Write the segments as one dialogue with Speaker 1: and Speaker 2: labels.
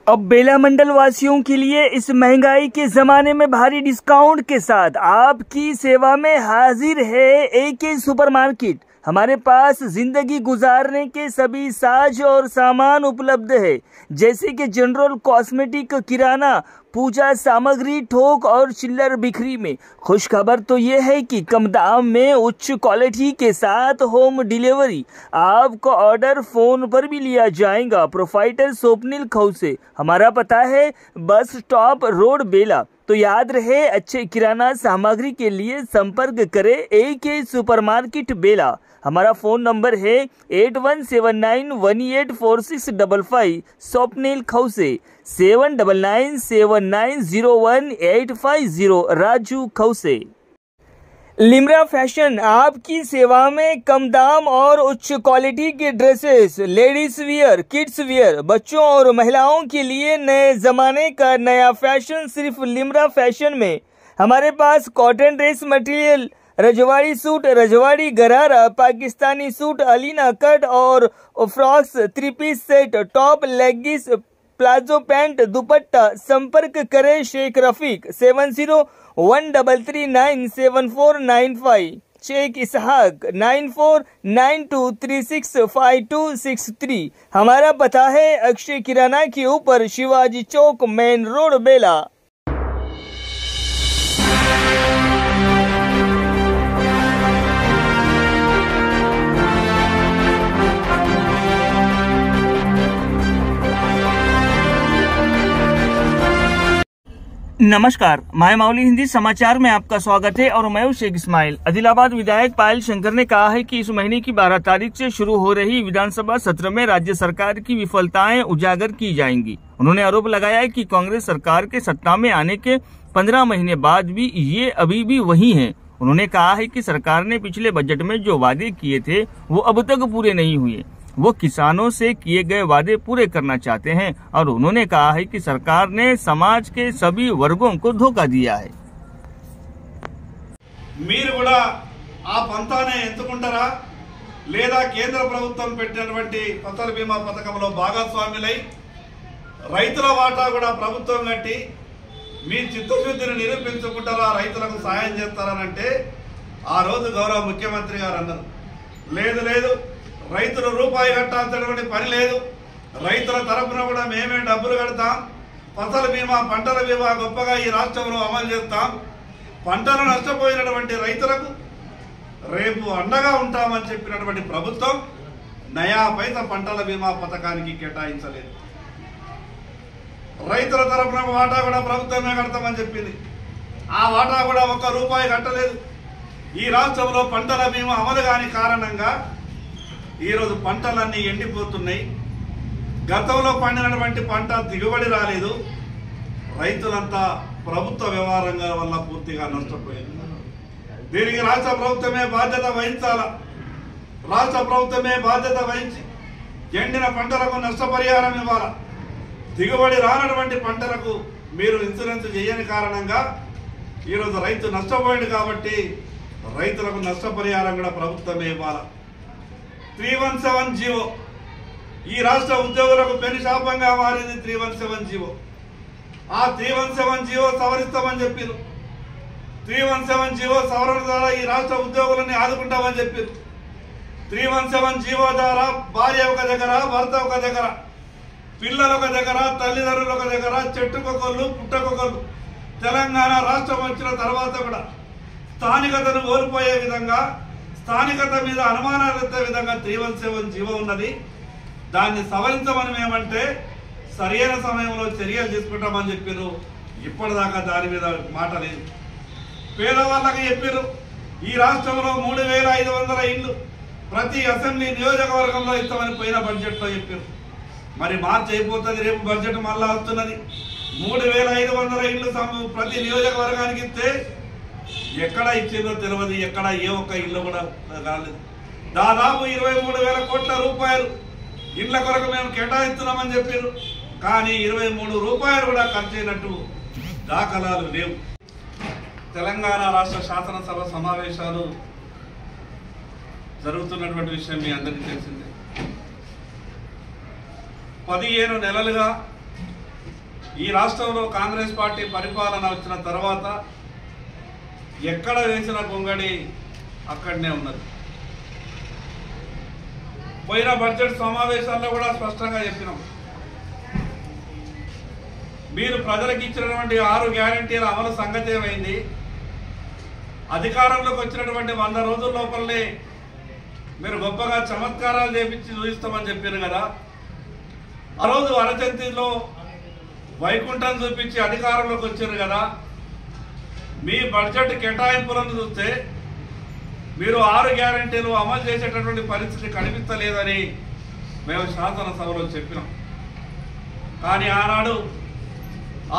Speaker 1: अब बेला मंडल वासियों के लिए इस महंगाई के जमाने में भारी डिस्काउंट के साथ आपकी सेवा में हाजिर है एके सुपरमार्केट। हमारे पास जिंदगी गुजारने के सभी साज और सामान उपलब्ध है, जैसे कि जनरल कॉस्मेटिक, किराना, पूजा सामग्री, थोक और चिल्लर बिक्री में। खुश खबर तो ये है कि कम दाम में उच्च क्वालिटी के साथ होम डिलीवरी। आपका ऑर्डर फोन पर भी लिया जाएगा। प्रोफाइटर स्वप्निल खौसे। हमारा पता है बस स्टॉप रोड बेला। तो याद रहे, अच्छे किराना सामग्री के लिए संपर्क करें एके सुपरमार्केट बेला। हमारा फ़ोन नंबर है 8179184655। स्वप्निल खौसे 7997901850। राजू खौसे। लिम्रा फैशन आपकी सेवा में कम दाम और उच्च क्वालिटी के dresses, ladies wear, kids wear, बच्चों और महिलाओं के लिए नए जमाने का नया फैशन सिर्फ लिम्रा फैशन में। हमारे पास कॉटन ड्रेस मटेरियल, रजवाड़ी सूट, रजवाड़ी गरारा, पाकिस्तानी सूट, अलीना कट और frocks, 3 piece set, top, leggings, palazzo pant, dupatta. संपर्क करें शेख रफीक 7013397495। शेख इसहाक 9492365263। हमारा पता है अक्षय किराना के ऊपर, शिवाजी चौक, मेन रोड, बेला। नमस्कार, माय माउली हिंदी समाचार में आपका स्वागत है और मैं हूं शेख इस्माइल। आदिलाबाद विधायक पायल शंकर ने कहा है कि इस महीने की 12 तारीख से शुरू हो रही विधानसभा सत्र में राज्य सरकार की विफलताएं उजागर की जाएंगी। उन्होंने आरोप लगाया है कि कांग्रेस सरकार के सत्ता में आने के 15 महीने बाद भी ये अभी भी वही हैं। उन्होंने कहा है कि सरकार ने पिछले बजट में जो वादे किए थे वो अब तक पूरे नहीं हुए। वो किसानों से किए गए वादे पूरे करना चाहते हैं और उन्होंने कहा है कि सरकार ने समाज के सभी वर्गों को धोखा दिया है।
Speaker 2: మీరు కూడా ఆ పంతానే ఎంచుకుంటారా లేదా కేంద్ర ప్రభుత్వం పెట్టినటువంటి ఫసల్ బీమా పథకంలో భాగస్వాములై రైతుల వాటా కూడా ప్రభుత్వం కట్టి మీ చిత్తశుద్ధిని నిరూపించుకుంటారా, రైతులకు సాయం చేస్తారనంటే ఆ రోజు గౌరవ ముఖ్యమంత్రి గారు అన్నారు, లేదు లేదు రైతులు రూపాయి కట్టాల్సినటువంటి పని లేదు, రైతుల తరపున కూడా మేమే డబ్బులు కడతాం, ఫసల్ బీమా, పంటల బీమా గొప్పగా ఈ రాష్ట్రంలో అమలు చేస్తాం, పంటలు నష్టపోయినటువంటి రైతులకు రేపు అండగా ఉంటామని చెప్పినటువంటి ప్రభుత్వం నయా పైసా పంటల బీమా పథకానికి కేటాయించలేదు. రైతుల తరపున వాటా కూడా ప్రభుత్వమే కడతామని చెప్పింది, ఆ వాటా కూడా ఒక్క రూపాయి కట్టలేదు. ఈ రాష్ట్రంలో పంటల బీమా అమలు కాని కారణంగా ఈరోజు పంటలన్నీ ఎండిపోతున్నాయి. గతంలో పండినటువంటి పంట దిగుబడి రాలేదు. రైతులంతా ప్రభుత్వ వ్యవహారంగా వల్ల పూర్తిగా నష్టపోయింది. దీనికి రాష్ట్ర ప్రభుత్వమే బాధ్యత వహించాల. రాష్ట్ర ప్రభుత్వమే బాధ్యత వహించి ఎండిన పంటలకు నష్టపరిహారం ఇవ్వాల. దిగుబడి రానటువంటి పంటలకు మీరు ఇన్సూరెన్స్ చేయని కారణంగా ఈరోజు రైతు నష్టపోయింది కాబట్టి రైతులకు నష్టపరిహారం కూడా ప్రభుత్వమే ఇవ్వాల. 317 జీవో ఈ రాష్ట్ర ఉద్యోగులకు పెను శాపంగా మారింది. 317 జీవో, ఆ 317 జీవో సవరిస్తామని చెప్పారు. 317 జీవో సవరణ ద్వారా ఈ రాష్ట్ర ఉద్యోగులని ఆదుకుంటామని చెప్పారు. 317 జీవో ద్వారా భార్య ఒక దగ్గర, భర్త ఒక దగ్గర, పిల్లలు ఒక దగ్గర, తల్లిదండ్రులు ఒక దగ్గర, చెట్టుకొకళ్ళు పుట్టకొకళ్ళు. తెలంగాణ రాష్ట్రం వచ్చిన తర్వాత కూడా స్థానికతను కోల్పోయే విధంగా, స్థానికత మీద అనుమానాలు ఎత్తే విధంగా 317 జీవో ఉన్నది. దాన్ని సవరించమని మేమంటే సరైన సమయంలో చర్యలు తీసుకుంటామని చెప్పారు. ఇప్పటిదాకా దాని మీద మాట లేదు. పేదవాళ్ళకి చెప్పారు ఈ రాష్ట్రంలో 3500 ఇళ్ళు ప్రతి అసెంబ్లీ నియోజకవర్గంలో ఇస్తామని పోయిన బడ్జెట్లో చెప్పారు. మరి మార్చి అయిపోతుంది, రేపు బడ్జెట్ మళ్ళా వస్తున్నది. 3500 ఇళ్ళు ప్రతి నియోజకవర్గానికి ఇస్తే ఎక్కడ ఇచ్చిందో తెలియదు, ఎక్కడ ఏ ఒక్క ఇల్లు కూడా కాలేదు. దాదాపు 23,000 కోట్ల రూపాయలు ఇళ్ల కొరకు మేము కేటాయిస్తున్నామని చెప్పారు. కానీ 23 రూపాయలు కూడా ఖర్చు అయినట్టు దాఖలాలు లేవు. తెలంగాణ రాష్ట్ర శాసనసభ సమావేశాలు జరుగుతున్నటువంటి విషయం మీ అందరికీ తెలిసిందే. 15 నెలలుగా ఈ రాష్ట్రంలో కాంగ్రెస్ పార్టీ పరిపాలన వచ్చిన తర్వాత ఎక్కడ వేసిన గొంగడి అక్కడనే ఉన్నది. పోయిన బడ్జెట్ సమావేశాల్లో కూడా స్పష్టంగా చెప్పినాం, మీరు ప్రజలకు ఇచ్చినటువంటి 6 గ్యారంటీల అమలు సంగతి ఏమైంది? అధికారంలోకి వచ్చినటువంటి 100 రోజుల లోపలనే మీరు గొప్పగా చమత్కారాలు చేపించి చూపిస్తామని చెప్పారు కదా. ఆ రోజు అరచంతిలో వైకుంఠం చూపించి అధికారంలోకి వచ్చారు కదా. మీ బడ్జెట్ కేటాయింపులను చూస్తే మీరు 6 గ్యారంటీలు అమలు చేసేటటువంటి పరిస్థితి కనిపించలేదని మేము శాసనసభలో చెప్పినాం. కానీ ఆనాడు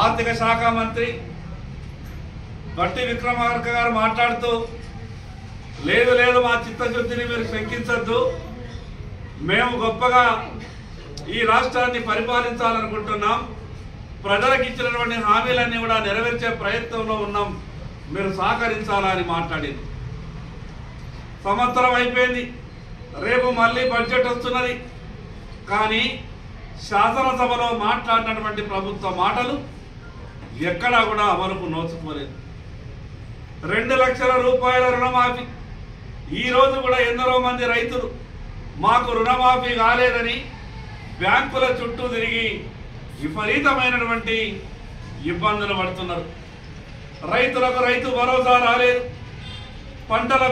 Speaker 2: ఆర్థిక శాఖ మంత్రి బట్టి విక్రమార్క గారు మాట్లాడుతూ, లేదు లేదు మా చిత్తశుద్ధిని మీరు శంకించద్దు, మేము గొప్పగా ఈ రాష్ట్రాన్ని పరిపాలించాలనుకుంటున్నాం, ప్రజలకు ఇచ్చినటువంటి హామీలన్నీ కూడా నెరవేర్చే ప్రయత్నంలో ఉన్నాం, మీరు సహకరించాలని మాట్లాడింది. సంవత్సరం అయిపోయింది, రేపు మళ్ళీ బడ్జెట్ వస్తున్నది. కానీ శాసనసభలో మాట్లాడినటువంటి ప్రభుత్వ మాటలు ఎక్కడా కూడా అమలుకు నోచుకోలేదు. 2 లక్షల రూపాయల రుణమాఫీ, ఈరోజు కూడా ఎందరో మంది రైతులు మాకు రుణమాఫీ కాలేదని బ్యాంకుల చుట్టూ తిరిగి విపరీతమైనటువంటి ఇబ్బందులు పడుతున్నారు. రైతులకు రైతు భరోసా రాలేదు, పంటల